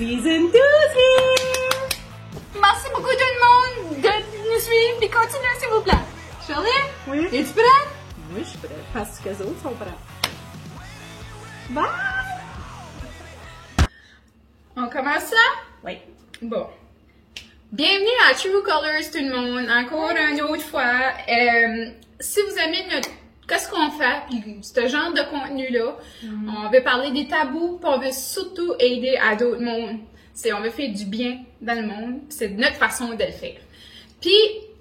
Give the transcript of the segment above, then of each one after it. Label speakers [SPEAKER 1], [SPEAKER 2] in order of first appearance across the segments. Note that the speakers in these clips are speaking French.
[SPEAKER 1] Season 2 is here!
[SPEAKER 2] Merci beaucoup tout le monde de nous suivre et continuer s'il vous plaît. Shirley?
[SPEAKER 1] Oui.
[SPEAKER 2] Es-tu prête?
[SPEAKER 1] Oui, je suis prête parce que les autres sont prêts. Bye!
[SPEAKER 2] On commence ça?
[SPEAKER 1] Oui.
[SPEAKER 2] Bon. Bienvenue à True Colors tout le monde, encore une autre fois. Si vous aimez qu'est-ce qu'on fait, puis ce genre de contenu-là, on veut parler des tabous, puis on veut surtout aider à d'autres mondes. On veut faire du bien dans le monde, c'est notre façon de le faire. Puis,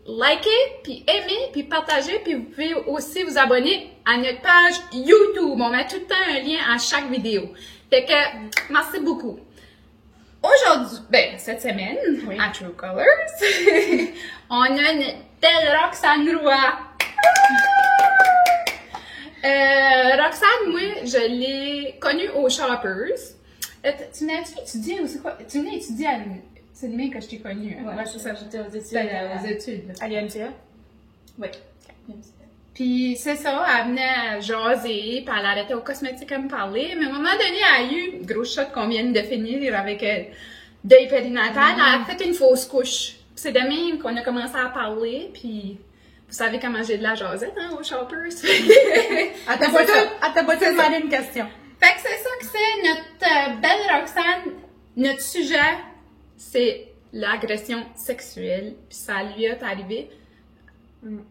[SPEAKER 2] likez, puis aimez, puis partagez, puis vous pouvez aussi vous abonner à notre page YouTube. On met tout le temps un lien à chaque vidéo. Fait que, merci beaucoup. Aujourd'hui, cette semaine, à True Colors, on a une belle Roxane Roy. Roxane, moi, je l'ai connue aux Shoppers. Tu venais étudier ou c'est quoi? Tu venais étudier à c'est demain que je t'ai connue.
[SPEAKER 3] Ouais, c'est ça, j'étais aux études.
[SPEAKER 2] Aux études.
[SPEAKER 1] À l'UMCA?
[SPEAKER 3] Oui.
[SPEAKER 2] Puis c'est ça, elle venait jaser, puis elle arrêtait aux cosmétiques à me parler. Mais à un moment donné, elle a eu, gros shot qu'on vient de finir avec deuil périnatal, elle a fait une fausse couche. C'est de même qu'on a commencé à parler, puis vous savez comment j'ai de la jasette, hein, aux Shoppers.
[SPEAKER 1] Elle t'a pas demandé une question.
[SPEAKER 2] Fait que c'est ça que c'est notre belle Roxane. Notre sujet, c'est l'agression sexuelle, puis ça lui est arrivé.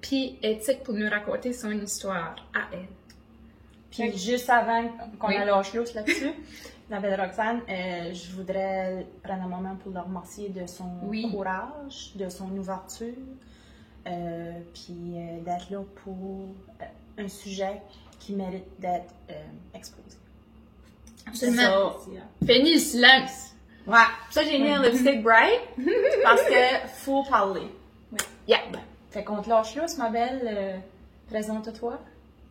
[SPEAKER 2] Puis est-il pour nous raconter son histoire à elle.
[SPEAKER 3] Puis juste avant qu'on ait lâche l'os là-dessus, la belle Roxane, je voudrais prendre un moment pour la remercier de son courage, de son ouverture, puis d'être là pour un sujet qui mérite d'être exposé.
[SPEAKER 2] Absolument. Fais-nous le silence.
[SPEAKER 3] Ouais. Ça, j'ai mis un lipstick bright parce que faut parler. Oui.
[SPEAKER 2] Yep.
[SPEAKER 3] Fait qu'on te lâche là, ma belle. Présente-toi.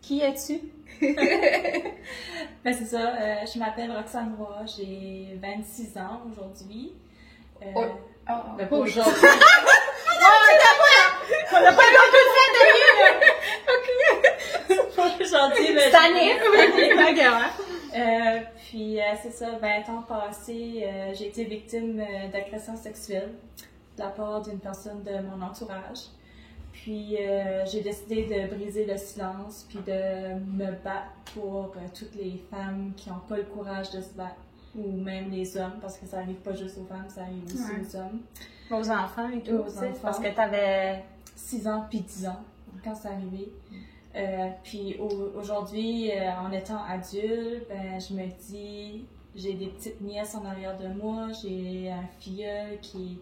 [SPEAKER 3] Qui es-tu? C'est ça. Je m'appelle Roxane Roy. J'ai 26 ans aujourd'hui. Pas aujourd'hui. On n'a pas encore tout fait de mieux. Pas aujourd'hui, mais.
[SPEAKER 1] Cette année.
[SPEAKER 3] Puis c'est ça, 20 ans passés, j'ai été victime d'agression sexuelle de la part d'une personne de mon entourage. Puis j'ai décidé de briser le silence puis de me battre pour toutes les femmes qui n'ont pas le courage de se battre, ou même les hommes, parce que ça arrive pas juste aux femmes, ça arrive aussi aux hommes.
[SPEAKER 1] Aux enfants et tout.
[SPEAKER 3] Aux enfants. Parce que tu avais 6 ans puis 10 ans quand c'est arrivé. Puis aujourd'hui, en étant adulte, je me dis, j'ai des petites nièces en arrière de moi, j'ai un filleul qui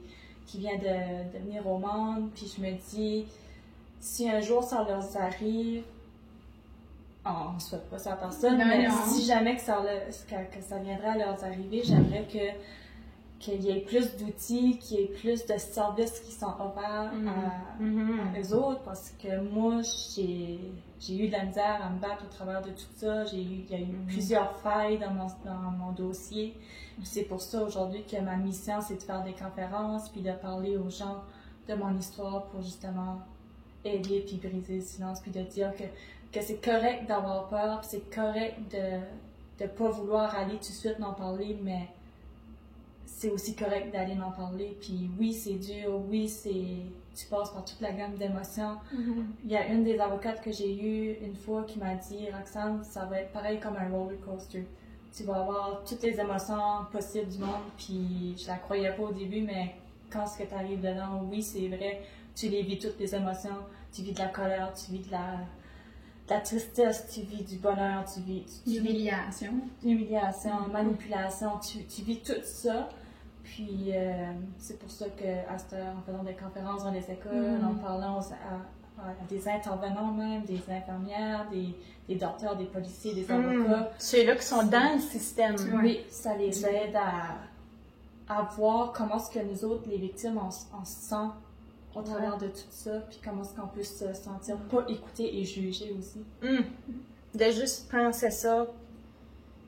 [SPEAKER 3] vient de venir au monde, puis je me dis, si un jour ça leur arrive, on ne souhaite pas ça à personne, mais si jamais que ça viendrait à leur arriver, j'aimerais qu'il y ait plus d'outils, qu'il y ait plus de services qui sont offerts à eux autres, parce que moi, j'ai eu de la misère à me battre au travers de tout ça. Il y a eu plusieurs failles dans mon dossier. C'est pour ça aujourd'hui que ma mission, c'est de faire des conférences, puis de parler aux gens de mon histoire pour justement aider, puis briser le silence, puis de dire que c'est correct d'avoir peur, puis c'est correct de ne pas vouloir aller tout de suite en parler, mais c'est aussi correct d'aller en parler. Puis oui, c'est dur, oui, tu passes par toute la gamme d'émotions. Il y a une des avocates que j'ai eue une fois qui m'a dit, Roxane, ça va être pareil comme un roller coaster. Tu vas avoir toutes les émotions possibles du monde, puis je la croyais pas au début, mais quand ce que tu arrives dedans, oui, c'est vrai, tu les vis toutes les émotions, tu vis de la colère, tu vis de la tristesse, tu vis du bonheur, tu vis
[SPEAKER 2] L'humiliation.
[SPEAKER 3] Manipulation, tu vis tout ça. Puis c'est pour ça qu'à cette heure, en faisant des conférences dans les écoles, en parlant à des intervenants même, des infirmières, des docteurs, des policiers, des avocats.
[SPEAKER 1] Ceux-là qui sont dans le système.
[SPEAKER 3] Oui, ça les aide à voir comment est-ce que nous autres, les victimes, on se sent au travers de tout ça, puis comment est-ce qu'on peut se sentir pas écouté et jugé aussi.
[SPEAKER 1] De juste penser ça,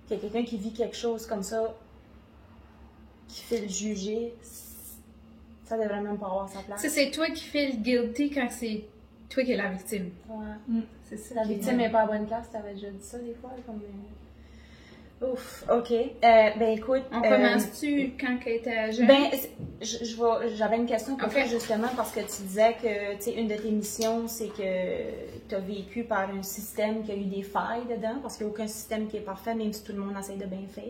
[SPEAKER 1] qu'il y a quelqu'un qui vit quelque chose comme ça, qui fait le juger, ça devrait même pas avoir sa place.
[SPEAKER 2] C'est toi qui fais le guilty quand c'est toi qui es la victime.
[SPEAKER 1] Ouais.
[SPEAKER 2] C'est ça.
[SPEAKER 1] La victime n'est pas à bonne place, t'avais déjà dit ça des fois, comme... Ouf, OK. Ben écoute...
[SPEAKER 2] On commence-tu quand elle était jeune?
[SPEAKER 1] Ben, j'avais une question pour
[SPEAKER 2] Okay.
[SPEAKER 1] toi justement parce que tu disais que, tu sais, une de tes missions, c'est que tu as vécu par un système qui a eu des failles dedans, parce qu'il n'y a aucun système qui est parfait, même si tout le monde essaie de bien faire.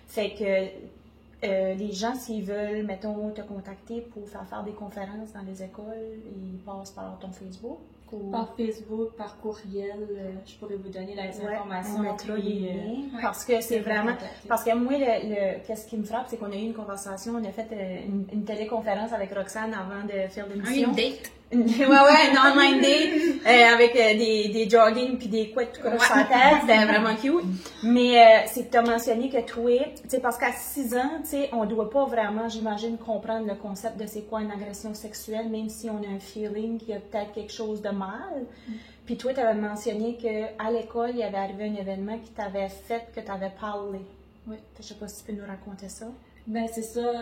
[SPEAKER 1] Fait que les gens, s'ils veulent, mettons, te contacter pour faire des conférences dans les écoles, ils passent par ton Facebook ou...
[SPEAKER 3] Par Facebook, par courriel, je pourrais vous donner les informations.
[SPEAKER 1] On mettra les liens,
[SPEAKER 2] ouais.
[SPEAKER 1] parce que c'est vraiment...
[SPEAKER 3] contacter.
[SPEAKER 1] Parce que moi, qu'est-ce qui me frappe, c'est qu'on a eu une conversation, on a fait une téléconférence avec Roxane avant de faire l'émission.
[SPEAKER 2] Une date.
[SPEAKER 1] Ouais, un online date avec des jogging puis des couettes tout croche sur la tête, c'était vraiment cute. Mais c'est que tu as mentionné que toi, tu sais, parce qu'à 6 ans, tu sais, on doit pas vraiment, j'imagine, comprendre le concept de c'est quoi une agression sexuelle, même si on a un feeling qu'il y a peut-être quelque chose de mal. Puis toi, tu avais mentionné qu'à l'école, il y avait arrivé un événement qui t'avait fait que tu avais parlé.
[SPEAKER 3] Oui.
[SPEAKER 1] Je sais pas si tu peux nous raconter ça.
[SPEAKER 3] Ben c'est ça,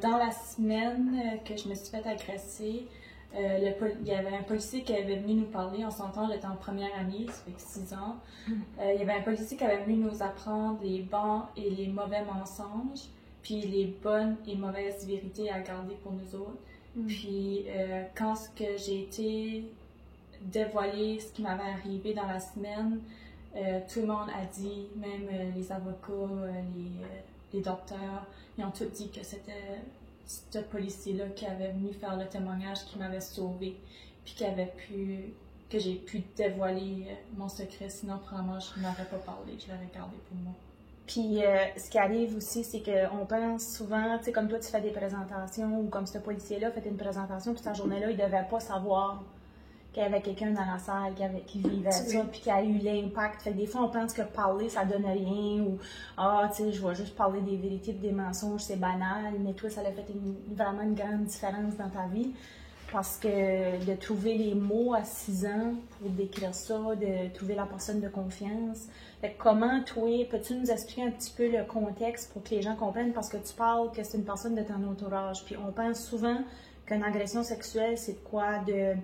[SPEAKER 3] dans la semaine que je me suis fait agresser, il y avait un policier qui avait venu nous parler. On s'entend, j'étais en première année, ça fait que 6 ans. Il y avait un policier qui avait venu nous apprendre les bons et les mauvais mensonges, puis les bonnes et mauvaises vérités à garder pour nous autres. Puis quand j'ai été dévoiler ce qui m'avait arrivé dans la semaine, tout le monde a dit, même les avocats, les docteurs, ils ont tous dit que c'était ce policier-là qui avait venu faire le témoignage qui m'avait sauvée, puis que j'ai pu dévoiler mon secret, sinon probablement je n'aurais pas parlé, je l'aurais gardé pour moi.
[SPEAKER 1] Puis, ce qui arrive aussi, c'est qu'on pense souvent, tu sais, comme toi, tu fais des présentations, ou comme ce policier-là fait une présentation, puis cette journée-là, il ne devait pas savoir qu'il y avait quelqu'un dans la salle qui vivait ça, puis qui a eu l'impact. Fait que des fois, on pense que parler, ça donne rien, ou tu sais, je vais juste parler des vérités et des mensonges, c'est banal, mais toi, ça a fait vraiment une grande différence dans ta vie. Parce que de trouver les mots à 6 ans pour décrire ça, de trouver la personne de confiance. Fait que comment, toi, peux-tu nous expliquer un petit peu le contexte pour que les gens comprennent? Parce que tu parles que c'est une personne de ton entourage. Puis on pense souvent qu'une agression sexuelle, c'est quoi? De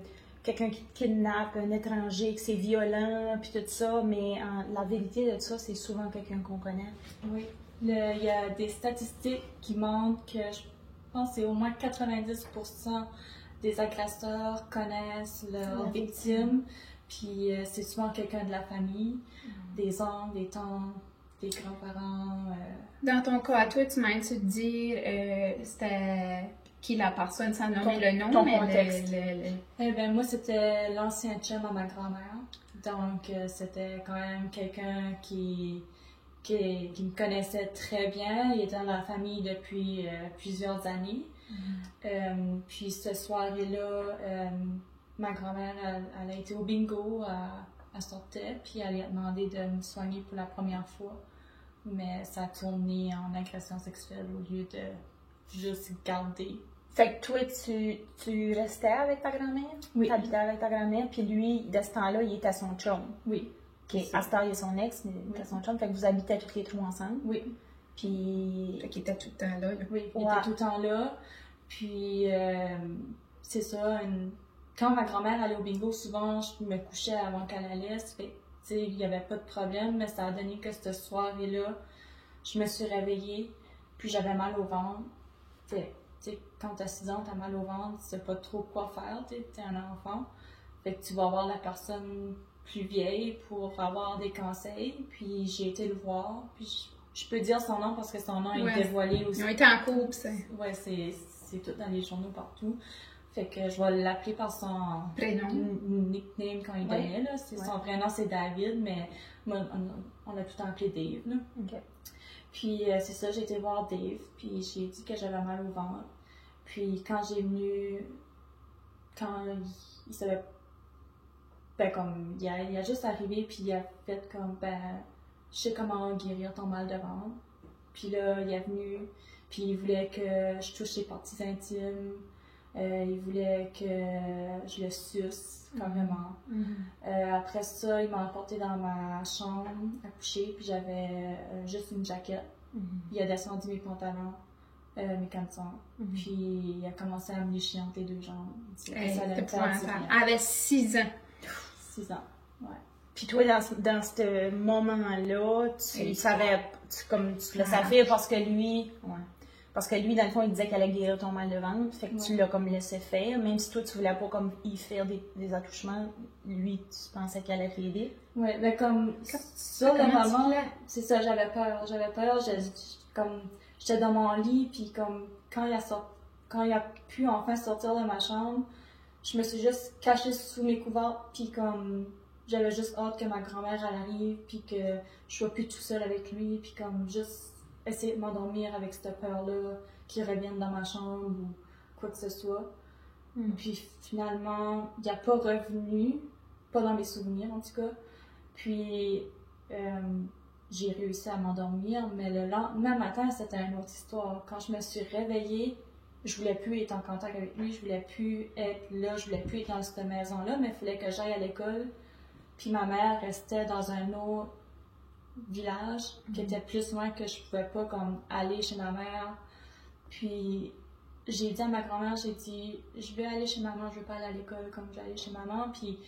[SPEAKER 1] quelqu'un qui te kidnappe, un étranger, que c'est violent, puis tout ça. Mais la vérité de ça, c'est souvent quelqu'un qu'on connaît.
[SPEAKER 3] Oui. Il y a des statistiques qui montrent que je pense que c'est au moins 90% des agresseurs connaissent leurs victimes, puis c'est souvent quelqu'un de la famille, des oncles, des tantes, des grands-parents.
[SPEAKER 2] Dans ton cas, à toi, tu te dis c'était qui la personne sans nommer le nom,
[SPEAKER 1] ton
[SPEAKER 2] mais
[SPEAKER 1] contexte.
[SPEAKER 3] Eh ben moi, c'était l'ancien chum à ma grand-mère, donc c'était quand même quelqu'un qui me connaissait très bien. Il était dans la famille depuis plusieurs années. Puis cette soirée-là, ma grand-mère, elle a été au bingo, elle sortait, puis elle lui a demandé de me soigner pour la première fois. Mais ça a tourné en agression sexuelle au lieu de juste garder.
[SPEAKER 1] Fait que toi, tu restais avec ta grand-mère?
[SPEAKER 3] Oui.
[SPEAKER 1] Tu habitais avec ta grand-mère, puis lui, de ce temps-là, il était son chum.
[SPEAKER 3] Oui.
[SPEAKER 1] OK. À ce temps, il est son ex, mais il était son chum. Fait que vous habitez toutes les trois ensemble.
[SPEAKER 3] Oui.
[SPEAKER 1] Puis...
[SPEAKER 2] Fait qu'il était tout le temps là.
[SPEAKER 3] Oui, il était tout le temps là. Puis, c'est ça, quand ma grand-mère allait au bingo, souvent, je me couchais avant qu'elle allait. Fait, il n'y avait pas de problème, mais ça a donné que cette soirée-là, je me suis réveillée, puis j'avais mal au ventre. Quand t'as 6 ans, t'as mal au ventre, tu sais pas trop quoi faire, t'es un enfant. Fait que tu vas voir la personne plus vieille pour avoir des conseils. Puis j'ai été le voir, puis je peux dire son nom parce que son nom est dévoilé aussi.
[SPEAKER 2] Ils ont été en couple, ça.
[SPEAKER 3] Ouais, c'est tout dans les journaux partout. Fait que je vais l'appeler par son
[SPEAKER 2] prénom,
[SPEAKER 3] nickname quand il donnait, là. Son vrai nom, c'est David, mais on l'a tout le temps appelé Dave, là.
[SPEAKER 1] OK.
[SPEAKER 3] Puis c'est ça, j'ai été voir Dave, puis j'ai dit que j'avais mal au ventre. Puis quand il savait, ben comme, il a juste arrivé, puis il a fait comme, ben, je sais comment guérir ton mal de ventre. Puis là, il est venu, puis il voulait que je touche ses parties intimes. Il voulait que je le suce, carrément. Après ça, il m'a emporté dans ma chambre à coucher, puis j'avais juste une jaquette. Il a descendu mes pantalons, mes caleçons, puis il a commencé à me lécher les deux jambes.
[SPEAKER 2] Elle avait 6 ans.
[SPEAKER 3] 6 ans, ouais.
[SPEAKER 1] Puis toi, dans ce moment-là, tu savais, comme tu le
[SPEAKER 2] Ah.
[SPEAKER 1] savais parce que lui, parce que lui, dans le fond, il disait qu'elle allait guérir ton mal de ventre, fait que tu l'as comme laissé faire, même si toi, tu voulais pas comme y faire des attouchements, lui, tu pensais qu'elle allait t'aider.
[SPEAKER 3] Ouais, mais comme, sur le
[SPEAKER 1] comment
[SPEAKER 3] moment, c'est ça, j'avais peur, comme, j'étais dans mon lit, puis comme, quand il a pu enfin sortir de ma chambre, je me suis juste cachée sous mes couvertes, puis comme, j'avais juste hâte que ma grand-mère elle arrive, puis que je sois plus tout seule avec lui, puis comme, juste essayer de m'endormir avec cette peur-là, qu'il revienne dans ma chambre, ou quoi que ce soit. Puis finalement, il n'a pas revenu, pas dans mes souvenirs en tout cas. Puis j'ai réussi à m'endormir, mais le lendemain matin, c'était une autre histoire. Quand je me suis réveillée, je voulais plus être en contact avec lui, je voulais plus être là, je voulais plus être dans cette maison-là, mais il fallait que j'aille à l'école. Puis ma mère restait dans un autre village qui était plus loin, que je pouvais pas comme aller chez ma mère. Puis j'ai dit à ma grand-mère, j'ai dit, je vais aller chez maman, je veux pas aller à l'école comme j'allais chez maman. Puis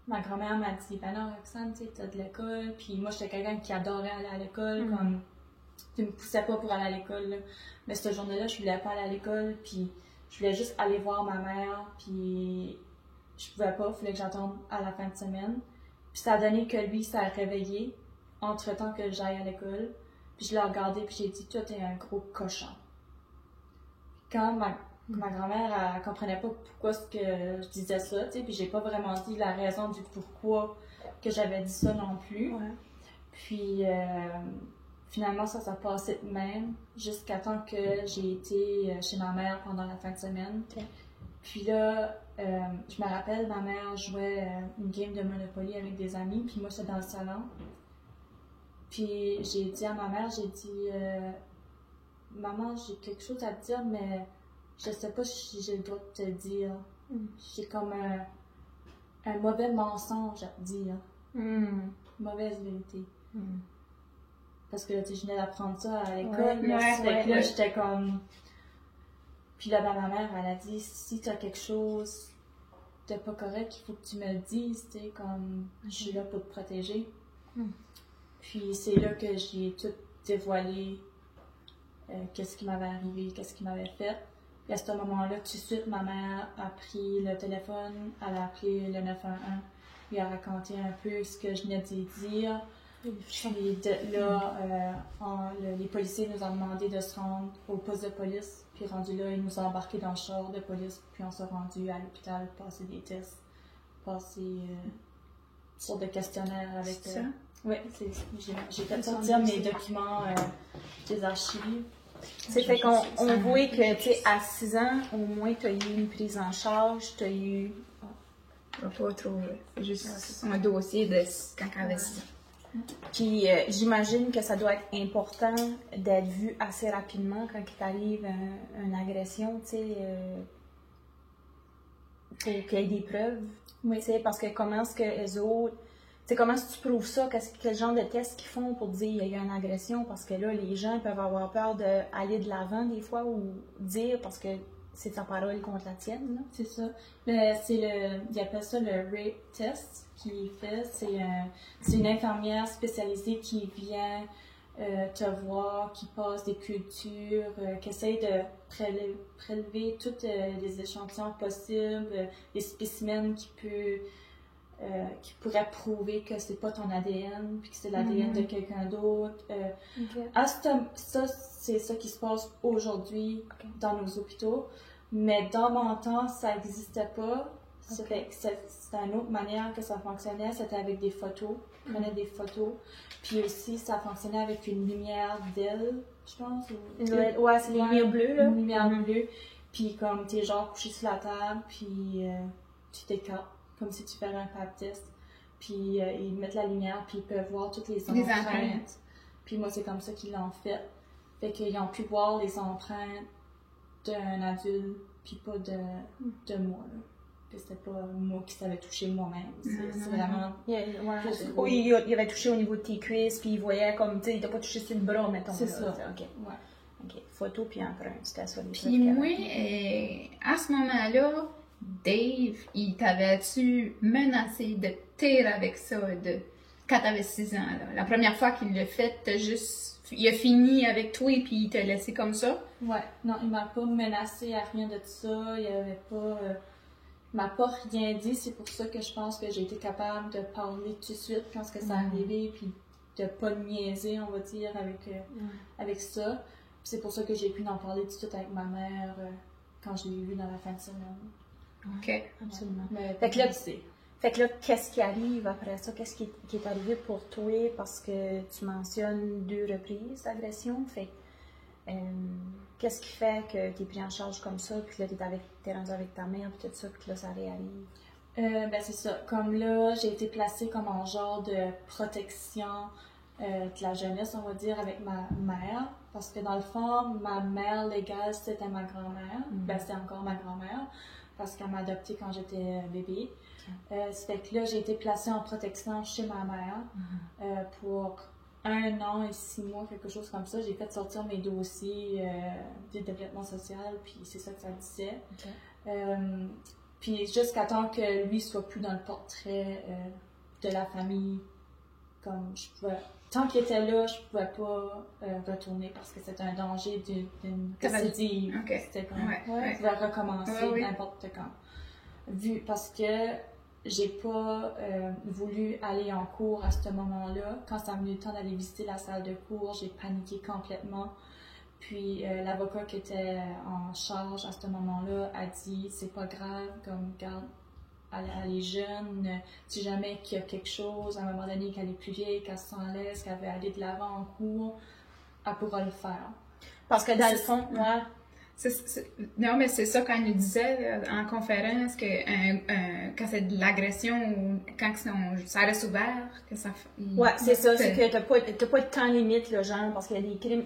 [SPEAKER 3] ma grand-mère m'a dit, ben non, Roxane, tu sais, t'as de l'école. Puis moi, j'étais quelqu'un qui adorait aller à l'école, comme, tu me poussais pas pour aller à l'école, là. Mais cette journée-là, je voulais pas aller à l'école, puis je voulais juste aller voir ma mère, puis je pouvais pas, il fallait que j'attende à la fin de semaine. Puis ça a donné que lui s'est réveillé, entre-temps que j'aille à l'école. Puis je l'ai regardé, puis j'ai dit, toi, t'es un gros cochon. Quand ma grand-mère, elle comprenait pas pourquoi ce que je disais ça, tu sais, puis j'ai pas vraiment dit la raison du pourquoi que j'avais dit ça non plus.
[SPEAKER 1] Ouais.
[SPEAKER 3] Puis finalement, ça s'est passé de même, jusqu'à temps que j'ai été chez ma mère pendant la fin de semaine.
[SPEAKER 1] Okay.
[SPEAKER 3] Puis là, je me rappelle, ma mère jouait une game de Monopoly avec des amis, puis moi, j'étais dans le salon. Puis j'ai dit à ma mère, j'ai dit, maman, j'ai quelque chose à te dire, mais je sais pas si j'ai le droit de te le dire. J'ai comme un mauvais mensonge à te dire. Mauvaise vérité. Parce que je venais d'apprendre ça à l'école. Là, j'étais comme... Puis là, ma mère, elle a dit, si t'as quelque chose de pas correct, il faut que tu me le dises, tu sais, comme, je suis là pour te protéger. Puis c'est là que j'ai tout dévoilé, qu'est-ce qui m'avait arrivé, qu'est-ce qui m'avait fait. Puis à ce moment-là, tout de suite, ma mère a pris le téléphone, elle a appelé le 911, puis elle a raconté un peu ce que je venais de dire. Puis de là, les policiers nous ont demandé de se rendre au poste de police. Puis rendu là, ils nous ont embarqués dans le char de police. Puis on s'est rendu à l'hôpital, passer des tests, passer une sorte de questionnaire avec...
[SPEAKER 2] ça?
[SPEAKER 3] Oui, j'ai fait sortir mes documents des archives.
[SPEAKER 1] C'est fait qu'on voit que, tu sais, à 6 ans, au moins, tu as eu une prise en charge, tu as eu...
[SPEAKER 2] Pas trop, c'est juste un dossier de quand elle avait 6 ans.
[SPEAKER 1] Puis j'imagine que ça doit être important d'être vu assez rapidement quand il t'arrive une agression, tu sais, pour qu'il y ait des preuves. Oui. Tu sais, parce que comment est-ce que les autres... Tu sais, comment est-ce que tu prouves ça? Quel genre de tests qu'ils font pour dire qu'il y a eu une agression? Parce que là, les gens peuvent avoir peur d'aller de l'avant des fois ou dire parce que c'est ta parole contre la tienne, là.
[SPEAKER 3] C'est ça. Mais ils appellent ça le rape test qu'il fait. C'est une infirmière spécialisée qui vient te voir, qui passe des cultures, qui essaye de prélever tous les échantillons possibles, les spécimens qui pourraient prouver que c'est pas ton ADN, puis que c'est l'ADN de quelqu'un d'autre. Ça, c'est ça qui se passe aujourd'hui dans nos hôpitaux. Mais dans mon temps, ça n'existait pas. C'était une autre manière que ça fonctionnait. C'était avec des photos. On prenait des photos. Puis aussi, ça fonctionnait avec une lumière d'aile, je pense.
[SPEAKER 1] Ouais, c'est une lumière bleue, là.
[SPEAKER 3] Une lumière bleue. Puis comme t'es genre couché sur la table, puis tu t'écartes, comme si tu faisais un pap test. Puis ils mettent la lumière, puis ils peuvent voir toutes les empreintes. Puis moi, c'est comme ça qu'ils l'ont fait. Fait qu'ils ont pu voir les empreintes d'un adulte, puis pas de moi, là. Que c'était pas moi qui savais toucher moi-même. C'est vraiment...
[SPEAKER 1] Il avait touché au niveau de tes cuisses, puis il voyait comme, tu sais, il t'a pas touché sur le bras, mettons.
[SPEAKER 3] C'est ça.
[SPEAKER 1] OK. Ouais. OK. Photo puis empreinte, c'était ça.
[SPEAKER 2] Puis moi, à ce moment-là, Dave, il t'avait-tu menacé de tirer avec ça, quand t'avais 6 ans, là. La première fois qu'il l'a fait, il a fini avec toi et puis il t'a laissé comme ça?
[SPEAKER 3] Ouais, non, il m'a pas menacé à rien de ça, il m'a pas rien dit, c'est pour ça que je pense que j'ai été capable de parler tout de suite quand ça est arrivé, puis de pas le niaiser, on va dire, avec ça. Puis c'est pour ça que j'ai pu en parler tout de suite avec ma mère quand je l'ai vu dans la fin de semaine.
[SPEAKER 2] OK.
[SPEAKER 1] Absolument.
[SPEAKER 3] Mais
[SPEAKER 1] Fait que là, qu'est-ce qui arrive après ça? Qu'est-ce qui est arrivé pour toi? Parce que tu mentionnes 2 reprises d'agression. Fait qu'est-ce qui fait que tu es pris en charge comme ça, puis là, t'es rendu avec ta mère, puis tout ça, puis là, ça réarrive?
[SPEAKER 3] Ben c'est ça. Comme là, j'ai été placée comme en genre de protection de la jeunesse, on va dire, avec ma mère. Parce que dans le fond, ma mère légale, c'était ma grand-mère. Ben, c'était encore ma grand-mère. Parce qu'elle m'a adoptée quand j'étais bébé. Ça fait que là, j'ai été placée en protection chez ma mère pour 1 an et 6 mois, quelque chose comme ça. J'ai fait sortir mes dossiers du développement social, puis c'est ça que ça disait. Puis jusqu'à temps que lui soit plus dans le portrait de la famille, comme je pouvais... Tant qu'il était là, je pouvais pas retourner parce que c'était un danger d'une récidive.
[SPEAKER 2] Okay.
[SPEAKER 3] C'était comme...
[SPEAKER 2] Ouais.
[SPEAKER 3] Je pouvais recommencer n'importe quand. Parce que j'ai pas voulu aller en cours à ce moment-là. Quand ça m'a eu le temps d'aller visiter la salle de cours, j'ai paniqué complètement. Puis l'avocat qui était en charge à ce moment-là a dit « c'est pas grave, comme garde, elle est jeune, si jamais qu'il y a quelque chose, à un moment donné qu'elle est plus vieille, qu'elle se sent à l'aise, qu'elle veut aller de l'avant en cours, elle pourra le faire. »
[SPEAKER 1] Parce que dans le fond,
[SPEAKER 2] non, mais c'est ça quand il nous disait en conférence que quand c'est de l'agression ou quand ça reste ouvert, que ça fait.
[SPEAKER 1] Ouais, c'est ça, c'est que t'as pas de temps limite, là, genre, parce qu'il y a des crimes,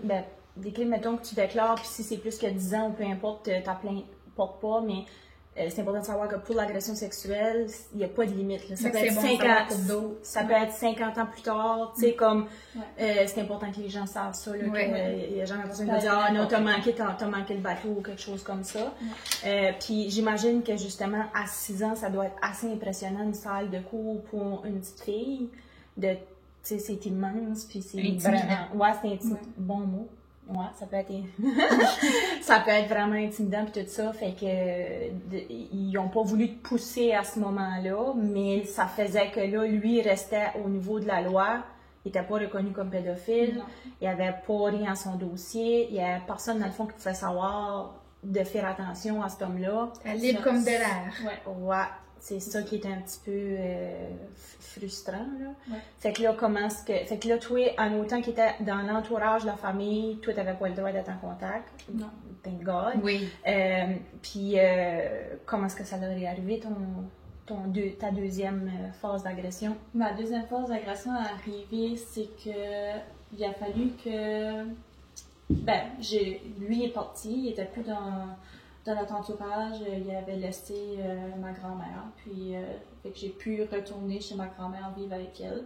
[SPEAKER 1] mettons, que tu déclares, puis si c'est plus que 10 ans ou peu importe, ta plainte porte pas, mais c'est important de savoir que pour l'agression sexuelle, il n'y a pas de limite. Là. Ça peut être 50 ans plus tard, tu sais, comme, c'est important que les gens savent ça, là, qu'il y a jamais personne qui va dire « Ah non, t'as manqué le bateau » ou quelque chose comme ça. Puis j'imagine que justement, à 6 ans, ça doit être assez impressionnant, une salle de cours pour une petite fille, tu sais, c'est immense, puis c'est vraiment... Ouais, c'est un bon mot. Ouais, ça peut être ça peut être vraiment intimidant puis tout ça, fait que ils ont pas voulu te pousser à ce moment-là, mais ça faisait que là, lui, il restait au niveau de la loi, il était pas reconnu comme pédophile, il y avait pas rien à son dossier, il y avait personne dans le fond qui pouvait savoir de faire attention à cet homme-là.
[SPEAKER 2] Libre comme de l'air.
[SPEAKER 1] Ouais. C'est ça qui est un petit peu frustrant, là. Fait que là, fait que là, toi, en autant qu'il était dans l'entourage de la famille, toi, t'avais pas le droit d'être en contact.
[SPEAKER 3] Non.
[SPEAKER 1] Thank God.
[SPEAKER 2] Oui.
[SPEAKER 1] Puis, comment est-ce que ça leur est arrivé, ta deuxième phase d'agression?
[SPEAKER 3] Ma deuxième phase d'agression est arrivée, c'est que il a fallu que... lui est parti, il était plus dans notre entourage, il avait laissé ma grand-mère, puis fait que j'ai pu retourner chez ma grand-mère vivre avec elle.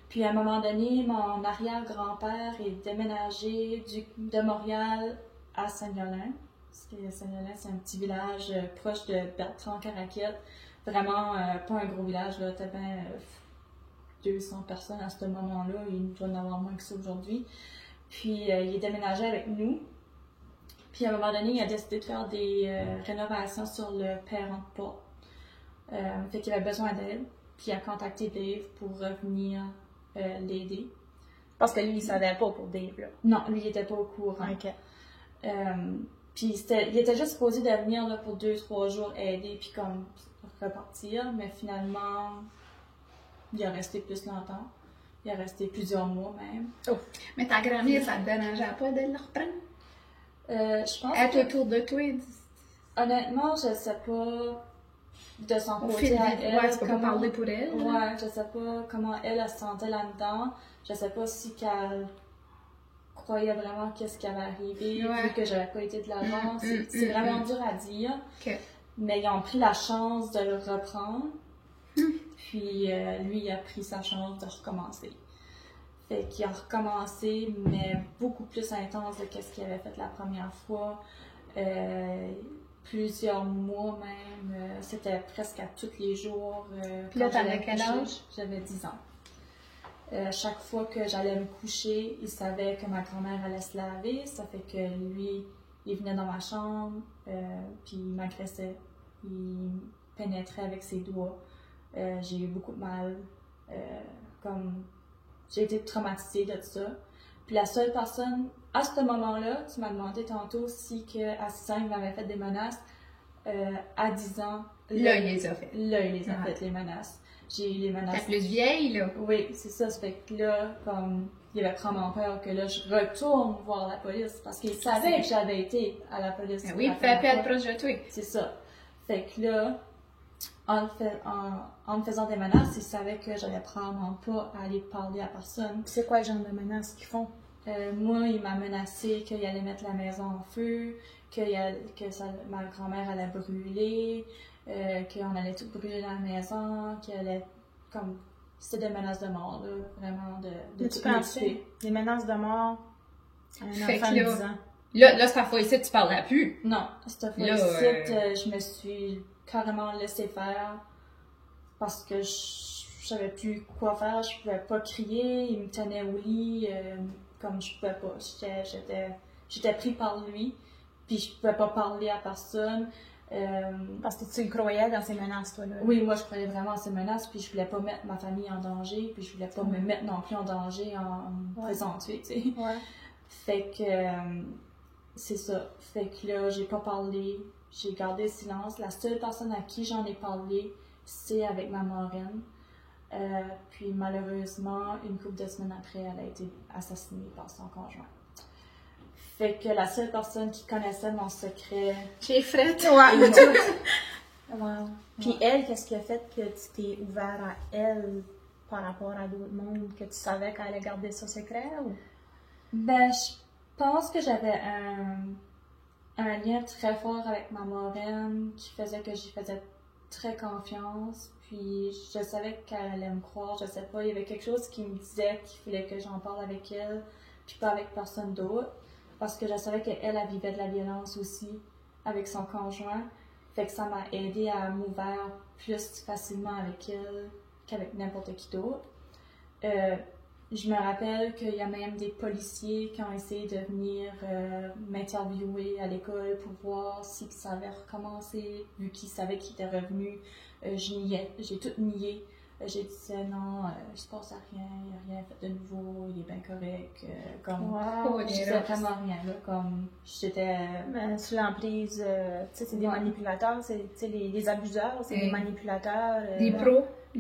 [SPEAKER 3] Puis à un moment donné, mon arrière-grand-père est déménagé de Montréal à Saint-Violin. Parce que Saint-Violin, c'est un petit village proche de Bertrand-Caraquette. Vraiment pas un gros village, là, t'as bien 200 personnes à ce moment-là, il doit en avoir moins que ça aujourd'hui. Puis il est déménagé avec nous. Puis à un moment donné, il a décidé de faire des rénovations sur le perron de porte. Fait qu'il avait besoin d'aide. Puis il a contacté Dave pour revenir l'aider.
[SPEAKER 1] Parce que lui, il savait pas pour Dave, là.
[SPEAKER 3] Non, lui, il était pas au courant.
[SPEAKER 1] OK.
[SPEAKER 3] Puis il était juste supposé de venir là, pour 2-3 jours aider, puis comme repartir. Mais finalement, il a resté plus longtemps. Il a resté plusieurs mois même.
[SPEAKER 2] Oh. Mais ta grand-mère, ça te dérangeait pas de le reprendre?
[SPEAKER 3] Je pense
[SPEAKER 2] être autour de toi.
[SPEAKER 3] Honnêtement, je sais pas de son côté à elle.
[SPEAKER 2] Ouais, tu peux pas parler pour elle.
[SPEAKER 3] Ouais, je sais pas comment elle se sentait là-dedans. Je sais pas si qu'elle croyait vraiment qu'est-ce qui avait arrivé, vu que j'avais pas été de l'avant. C'est vraiment dur à dire.
[SPEAKER 2] Okay.
[SPEAKER 3] Mais ils ont pris la chance de le reprendre. Puis lui, il a pris sa chance de recommencer. Fait qu'il a recommencé, mais beaucoup plus intense de ce qu'il avait fait la première fois. Plusieurs mois même. C'était presque à tous les jours.
[SPEAKER 2] Puis là, t'avais quel âge?
[SPEAKER 3] J'avais 10 ans. Chaque fois que j'allais me coucher, il savait que ma grand-mère allait se laver. Ça fait que lui, il venait dans ma chambre, puis il m'agressait. Il pénétrait avec ses doigts. J'ai eu beaucoup de mal. J'ai été traumatisée de ça. Puis la seule personne, à ce moment-là, tu m'as demandé tantôt si à 6 ans, il m'avait fait des menaces. À 10 ans,
[SPEAKER 2] Là, il les a fait.
[SPEAKER 3] Là, il les a fait, les menaces. J'ai eu les menaces.
[SPEAKER 2] T'es plus vieille, là.
[SPEAKER 3] Oui, c'est ça. Ça fait que là, il avait vraiment peur que là, je retourne voir la police parce qu'il savait que j'avais été à la police.
[SPEAKER 2] Ah oui, fais appel proche de toi.
[SPEAKER 3] C'est ça. Fait que là, en me faisant des menaces, il savait que j'allais probablement pas aller parler à personne.
[SPEAKER 1] C'est quoi le genre de menaces qu'ils font?
[SPEAKER 3] Moi, il m'a menacé qu'il allait mettre la maison en feu, ma grand-mère allait brûler, qu'on allait tout brûler dans la maison, qu'il allait comme... C'était des menaces de mort, là, vraiment, de
[SPEAKER 1] tu pensais des menaces de mort à un enfant de 10 ans?
[SPEAKER 2] Là, cette fois-ci, tu parleras plus.
[SPEAKER 3] Non, cette fois-ci, je me suis carrément laissé faire parce que je savais plus quoi faire, je pouvais pas crier, il me tenait au lit, comme je pouvais pas, j'étais pris par lui, puis je pouvais pas parler à personne.
[SPEAKER 1] Parce que tu croyais dans ces menaces, toi, là?
[SPEAKER 3] Oui, moi, je croyais vraiment à ces menaces, puis je voulais pas mettre ma famille en danger, puis je voulais pas me mettre non plus en danger en me faisant tuer, tu sais.
[SPEAKER 1] Ouais.
[SPEAKER 3] Fait que, c'est ça. Fait que là, j'ai pas parlé, j'ai gardé le silence. La seule personne à qui j'en ai parlé, c'est avec ma marraine. Puis malheureusement, une couple de semaines après, elle a été assassinée par son conjoint. Fait que la seule personne qui connaissait mon secret...
[SPEAKER 2] J'ai frette.
[SPEAKER 1] Ouais. Wow. Puis elle, qu'est-ce qui a fait que tu t'es ouvert à elle par rapport à d'autres mondes, que tu savais qu'elle allait garder ça secret? Ou?
[SPEAKER 3] Ben, je pense que j'avais un lien très fort avec ma marraine qui faisait que j'y faisais très confiance. Puis je savais qu'elle allait me croire, je sais pas, il y avait quelque chose qui me disait qu'il fallait que j'en parle avec elle, puis pas avec personne d'autre. Parce que je savais qu'elle, elle vivait de la violence aussi avec son conjoint. Fait que ça m'a aidé à m'ouvrir plus facilement avec elle qu'avec n'importe qui d'autre. Je me rappelle qu'il y a même des policiers qui ont essayé de venir m'interviewer à l'école pour voir si ça avait recommencé, vu qu'ils savaient qu'il était revenu. Je niais, j'ai tout nié. J'ai dit non, il se passe rien, il n'y a rien fait de nouveau, il est bien correct. Je disais vraiment rien, là, comme j'étais...
[SPEAKER 1] Sous l'emprise, tu sais, c'est des manipulateurs, c'est les abuseurs, c'est des manipulateurs.
[SPEAKER 2] Les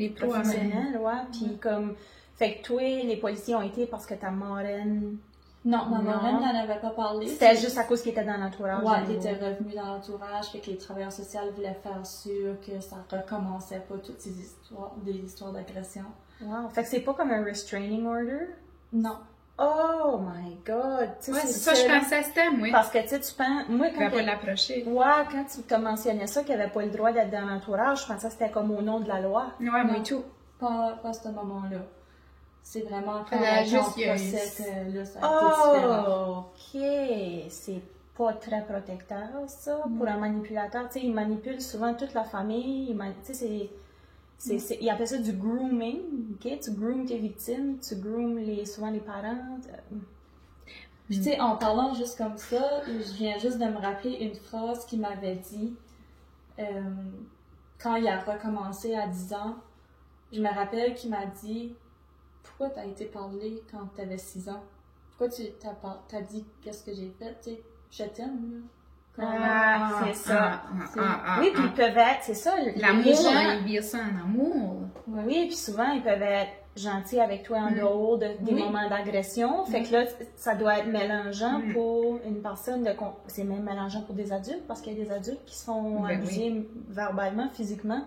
[SPEAKER 2] pros
[SPEAKER 1] professionnels, ouais. Puis comme, fait que toi, les policiers ont été parce que ta marraine...
[SPEAKER 3] Non, ma marraine n'en avait pas parlé.
[SPEAKER 1] C'était juste à cause qu'il était dans l'entourage.
[SPEAKER 3] Ouais, il était revenu dans l'entourage, fait que les travailleurs sociaux voulaient faire sûr que ça recommençait pas toutes ces histoires, des histoires d'agression.
[SPEAKER 1] Wow, fait que c'est pas comme un restraining order?
[SPEAKER 3] Non.
[SPEAKER 1] Oh my god!
[SPEAKER 2] Ouais, c'est ça, je pensais à c'était, moi.
[SPEAKER 1] Parce que, tu sais, tu penses... Moi,
[SPEAKER 2] quand pas l'approcher.
[SPEAKER 1] Ouais, quand tu t'as mentionné ça, qu'il n'y avait pas le droit d'être dans l'entourage, je pensais que c'était comme au nom de la loi.
[SPEAKER 2] Ouais, moi tout.
[SPEAKER 3] Pas à ce moment-là. C'est vraiment quand
[SPEAKER 2] elle a
[SPEAKER 3] juste procès que là, ça a été différent.
[SPEAKER 1] OK. C'est pas très protecteur, ça, pour un manipulateur. Tu sais, il manipule souvent toute la famille. Tu sais, il appelle ça du grooming. OK? Tu groomes tes victimes, tu groomes souvent les parents.
[SPEAKER 3] Puis, tu sais, en parlant juste comme ça, je viens juste de me rappeler une phrase qu'il m'avait dit quand il a recommencé à 10 ans. Je me rappelle qu'il m'a dit... Pourquoi t'as été parler quand t'avais 6 ans? Pourquoi t'as dit qu'est-ce que j'ai fait? Tu sais, je t'aime,
[SPEAKER 1] là. C'est ça. Oui, puis ils peuvent être, c'est ça.
[SPEAKER 2] L'amour, ils vivent ça en amour.
[SPEAKER 1] Oui, puis souvent, ils peuvent être gentils avec toi en dehors des moments d'agression. Fait que là, ça doit être mélangeant pour une personne. C'est même mélangeant pour des adultes, parce qu'il y a des adultes qui se font abuser verbalement, physiquement,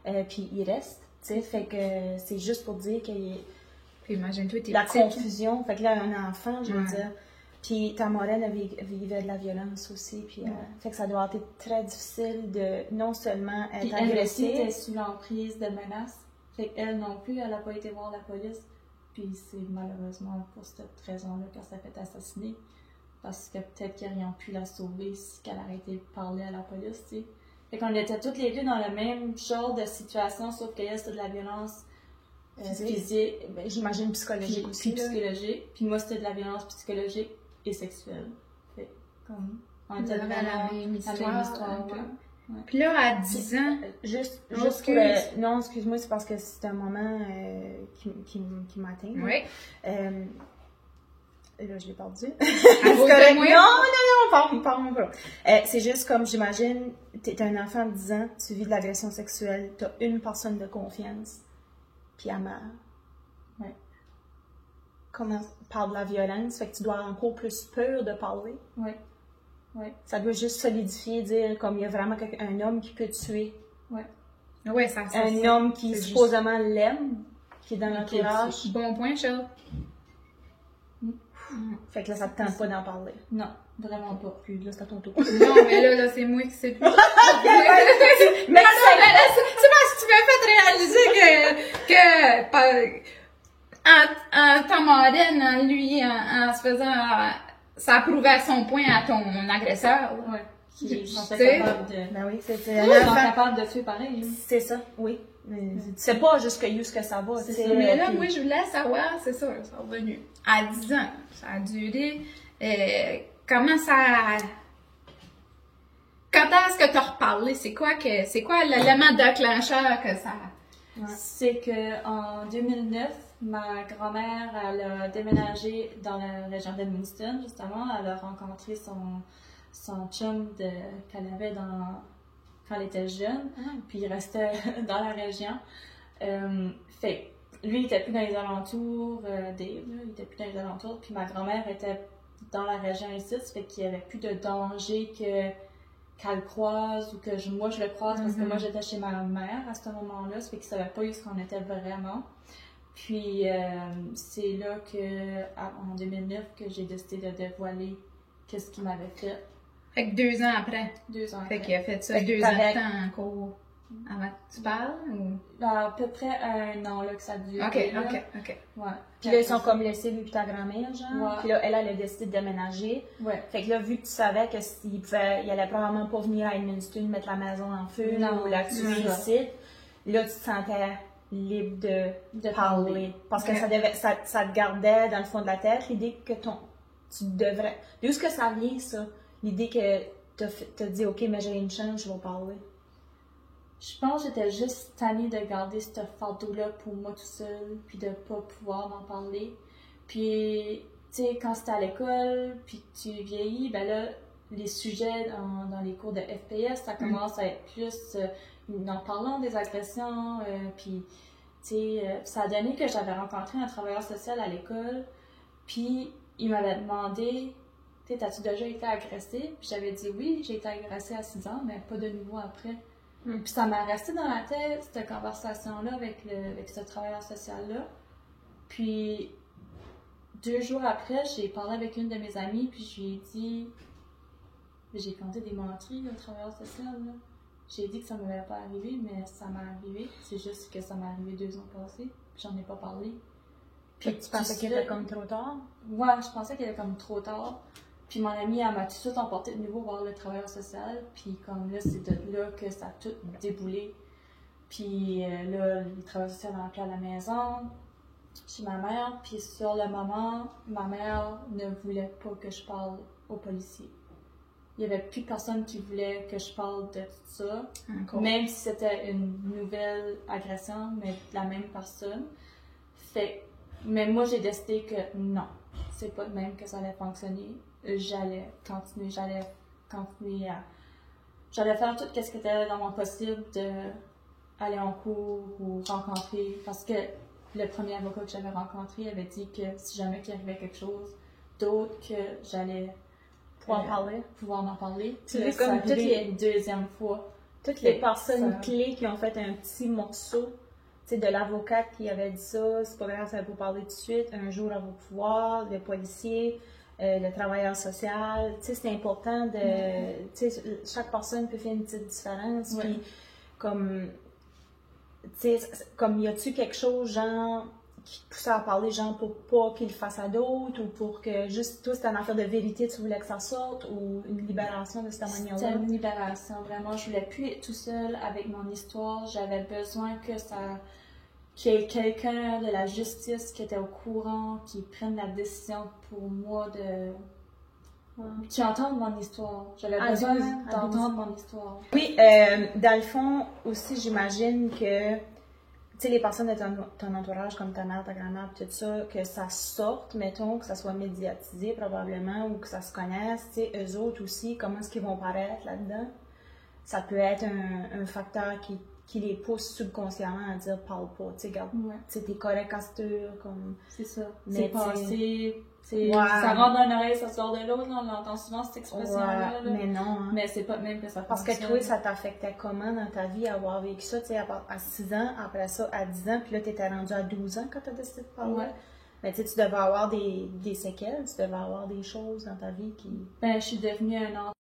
[SPEAKER 1] puis ils restent. Tu sais, fait que c'est juste pour dire qu'il y a
[SPEAKER 2] imagine-toi,
[SPEAKER 1] la confusion. Fait que là, un enfant, je veux dire. Puis ta marraine, elle vivait de la violence aussi. Puis, fait que ça doit être très difficile de non seulement être agressée.
[SPEAKER 3] Elle était sous l'emprise de menaces. Fait qu'elle non plus, elle n'a pas été voir la police. Puis c'est malheureusement pour cette raison-là qu'elle s'est fait assassiner. Parce que peut-être qu'ils n'auraient pu la sauver si elle aurait été parler à la police, tu sais. Fait qu'on était toutes les deux dans le même genre de situation, sauf qu'elle, c'était de la violence physique,
[SPEAKER 1] Ben, j'imagine psychologique
[SPEAKER 3] puis
[SPEAKER 1] aussi. là.
[SPEAKER 3] psychologique. Puis moi, c'était de la violence psychologique et sexuelle. Fait comme, on était
[SPEAKER 2] Vous avez
[SPEAKER 3] vraiment
[SPEAKER 2] la même
[SPEAKER 3] la
[SPEAKER 2] histoire,
[SPEAKER 3] même histoire,
[SPEAKER 2] un peu.
[SPEAKER 3] ouais.
[SPEAKER 2] Puis là, à 10 ans,
[SPEAKER 1] Juste
[SPEAKER 2] Non,
[SPEAKER 1] pour,
[SPEAKER 2] excuse.
[SPEAKER 1] non, excuse-moi, c'est parce que c'est un moment qui m'atteint. là.
[SPEAKER 2] oui.
[SPEAKER 1] Là, je l'ai perdu.
[SPEAKER 2] À
[SPEAKER 1] C'est
[SPEAKER 2] cause
[SPEAKER 1] correct.
[SPEAKER 2] de moi?
[SPEAKER 1] Non, parle pas. C'est juste comme, j'imagine, t'es un enfant de 10 ans, tu vis de l'agression sexuelle, t'as une personne de confiance, puis elle meurt.
[SPEAKER 3] Ouais.
[SPEAKER 1] Comment parle de la violence, fait que tu dois avoir encore plus peur de parler.
[SPEAKER 3] Ouais. Ouais.
[SPEAKER 1] Ça doit juste solidifier, dire comme il y a vraiment un homme qui peut tuer.
[SPEAKER 2] Oui, ça
[SPEAKER 1] Un homme qui
[SPEAKER 2] c'est
[SPEAKER 1] supposément l'aime, qui est dans
[SPEAKER 3] Qui est
[SPEAKER 1] l'entourage.
[SPEAKER 2] Bon point, Charles.
[SPEAKER 1] Fait que là, ça te tente pas d'en parler.
[SPEAKER 3] Non, vraiment pas.
[SPEAKER 1] Puis là, c'est à ton tour.
[SPEAKER 2] Non, mais là, c'est moi qui sais plus.
[SPEAKER 1] Mais
[SPEAKER 2] C'est parce que tu m'as fait réaliser que ta marraine, lui, en se faisant, ça prouvait son point à ton agresseur. là.
[SPEAKER 3] Ouais. Qui sont
[SPEAKER 2] Tu sais.
[SPEAKER 3] capables de...
[SPEAKER 1] Ben oui, c'est
[SPEAKER 3] Ils
[SPEAKER 1] un
[SPEAKER 3] sont
[SPEAKER 1] enfant.
[SPEAKER 3] capables de tuer pareil. hein.
[SPEAKER 1] C'est ça, oui. Mais tu sais pas jusqu'où ce que ça va.
[SPEAKER 3] C'est
[SPEAKER 1] tu sais,
[SPEAKER 3] ça.
[SPEAKER 2] Mais là,
[SPEAKER 1] puis-
[SPEAKER 2] moi, je voulais savoir, c'est sûr, ça est revenu. À 10 ans, ça a duré. Comment ça. Quand est-ce que tu as reparlé? C'est quoi l'élément déclencheur que ça.
[SPEAKER 3] C'est que en 2009, ma grand-mère, elle a déménagé dans la région d'Edmundston, justement. Elle a rencontré son chum qu'elle avait quand elle était jeune, puis il restait dans la région. Fait lui, il était plus dans les alentours, Dave, là, il était plus dans les alentours, puis ma grand-mère était dans la région ici, ça fait qu'il y avait plus de danger qu'elle croise ou que moi je le croise parce que moi j'étais chez ma mère à ce moment-là, ça fait qu'ils savaient pas où qu'on était vraiment. Puis c'est là en 2009 que j'ai décidé de dévoiler qu'est-ce qu'il m'avait fait.
[SPEAKER 2] Fait que 2 ans après.
[SPEAKER 3] 2 ans
[SPEAKER 2] Fait
[SPEAKER 3] après.
[SPEAKER 2] qu'il a fait ça
[SPEAKER 1] Fait que
[SPEAKER 2] 2 ans de
[SPEAKER 1] t'avais-
[SPEAKER 2] temps en cours. Avant que tu parles ou.
[SPEAKER 3] À peu près 1 an là, que ça a duré.
[SPEAKER 2] Ok.
[SPEAKER 3] Ouais.
[SPEAKER 1] Puis là, ils sont comme laissés, lui et ta grand-mère, genre.
[SPEAKER 3] Ouais.
[SPEAKER 1] Puis là, elle a décidé de déménager.
[SPEAKER 3] Ouais.
[SPEAKER 1] Fait que là, vu que tu savais il allait probablement pas venir à Edmundston mettre la maison en feu
[SPEAKER 3] Non,
[SPEAKER 1] ou la tuer
[SPEAKER 3] c'est ça.
[SPEAKER 1] ici, là, tu te sentais libre de parler. Parce que
[SPEAKER 2] Ok.
[SPEAKER 1] ça te gardait dans le fond de la tête, l'idée que tu devrais... D'où est-ce que ça vient, ça? L'idée que t'as dit, OK, mais j'ai une chance, je vais parler.
[SPEAKER 3] Je pense que j'étais juste tannée de garder ce fardeau-là pour moi tout seul, puis de pas pouvoir en parler. Puis, tu sais, quand c'était à l'école, puis que tu vieillis, ben là, les sujets dans les cours de FPS, ça commence à être plus en parlant des agressions, puis, tu sais, ça a donné que j'avais rencontré un travailleur social à l'école, puis il m'avait demandé, tu sais, t'as-tu déjà été agressée? Puis j'avais dit oui, j'ai été agressée à 6 ans, mais pas de nouveau après. Puis ça m'a resté dans la tête, cette conversation-là avec ce travailleur social-là. Puis 2 jours après, j'ai parlé avec une de mes amies, puis je lui ai dit... J'ai compté des menteries au travailleur social, là. J'ai dit que ça ne m'avait pas arrivé, mais ça m'est arrivé. C'est juste que ça m'est arrivé 2 ans passés, puis j'en ai pas parlé.
[SPEAKER 1] Puis tu pensais qu'il était comme trop tard?
[SPEAKER 3] Ouais, je pensais qu'il était comme trop tard. Puis mon amie, elle m'a tout de suite emporté de nouveau voir le travailleur social. Puis comme là, c'est de là que ça a tout déboulé. Puis là, le travailleur social a appelé à la maison, chez ma mère. Puis sur le moment, ma mère ne voulait pas que je parle aux policiers. Il n'y avait plus personne qui voulait que je parle de tout ça.
[SPEAKER 2] Encore.
[SPEAKER 3] Même si c'était une nouvelle agression, mais de la même personne. Mais moi, j'ai décidé que non, c'est pas de même que ça allait fonctionner. J'allais continuer J'allais faire tout ce qui était dans mon possible d'aller en cours ou rencontrer. Parce que le premier avocat que j'avais rencontré avait dit que si jamais il arrivait quelque chose d'autre, que j'allais pouvoir en parler.
[SPEAKER 1] Tu
[SPEAKER 3] Puis
[SPEAKER 1] sais, comme
[SPEAKER 3] ça
[SPEAKER 1] toutes
[SPEAKER 3] arrivait
[SPEAKER 1] les-
[SPEAKER 3] une deuxième fois.
[SPEAKER 1] Toutes les
[SPEAKER 3] Fait
[SPEAKER 1] personnes
[SPEAKER 3] ça-
[SPEAKER 1] clés qui ont fait un petit morceau, tu sais, de l'avocat qui avait dit ça, c'est pas grave, ça va pas parler tout de suite, un jour elle va pouvoir, le policier, le travailleur social, tu sais, c'est important de, tu sais, chaque personne peut faire une petite différence,
[SPEAKER 3] Ouais.
[SPEAKER 1] puis comme, tu sais, comme y a-tu quelque chose, genre, qui te poussait à parler, genre, pour pas qu'il le fasse à d'autres, ou pour que juste, toi, c'était une affaire de vérité, tu voulais que ça sorte, ou une libération de cette
[SPEAKER 3] C'était
[SPEAKER 1] manière-là?
[SPEAKER 3] une libération, vraiment. Je voulais plus être tout seul avec mon histoire. J'avais besoin qu'il y ait quelqu'un de la justice qui était au courant, qui prenne la décision pour moi de... Qui entende mon histoire. J'avais besoin d'entendre mon histoire.
[SPEAKER 1] Oui, dans le fond, aussi, j'imagine que, tu sais, les personnes de ton entourage, comme ta mère, ta grand-mère, tout ça, que ça sorte, mettons, que ça soit médiatisé probablement, ou que ça se connaisse, tu sais, eux autres aussi, comment est-ce qu'ils vont paraître là-dedans? Ça peut être un facteur qui les pousse subconsciemment à dire « parle pas », tu sais, regarde, tu sais, t'es correct à cette heure, comme...
[SPEAKER 3] C'est ça.
[SPEAKER 1] Mais
[SPEAKER 3] C'est passé...
[SPEAKER 1] Ouais.
[SPEAKER 3] Ça rentre dans une oreille, ça sort de l'autre, on l'entend souvent cette expression-là.
[SPEAKER 1] Ouais, mais non. Hein.
[SPEAKER 3] Mais c'est pas même que ça
[SPEAKER 1] Parce que toi, ça t'affectait comment dans ta vie avoir vécu ça, tu sais, à 6 ans, après ça à 10 ans, puis là, t'étais rendu à 12 ans quand t'as décidé de parler.
[SPEAKER 3] Ouais.
[SPEAKER 1] Mais tu sais, tu devais avoir des séquelles, tu devais avoir des choses dans ta vie qui...
[SPEAKER 3] Ben, je suis devenue un enfant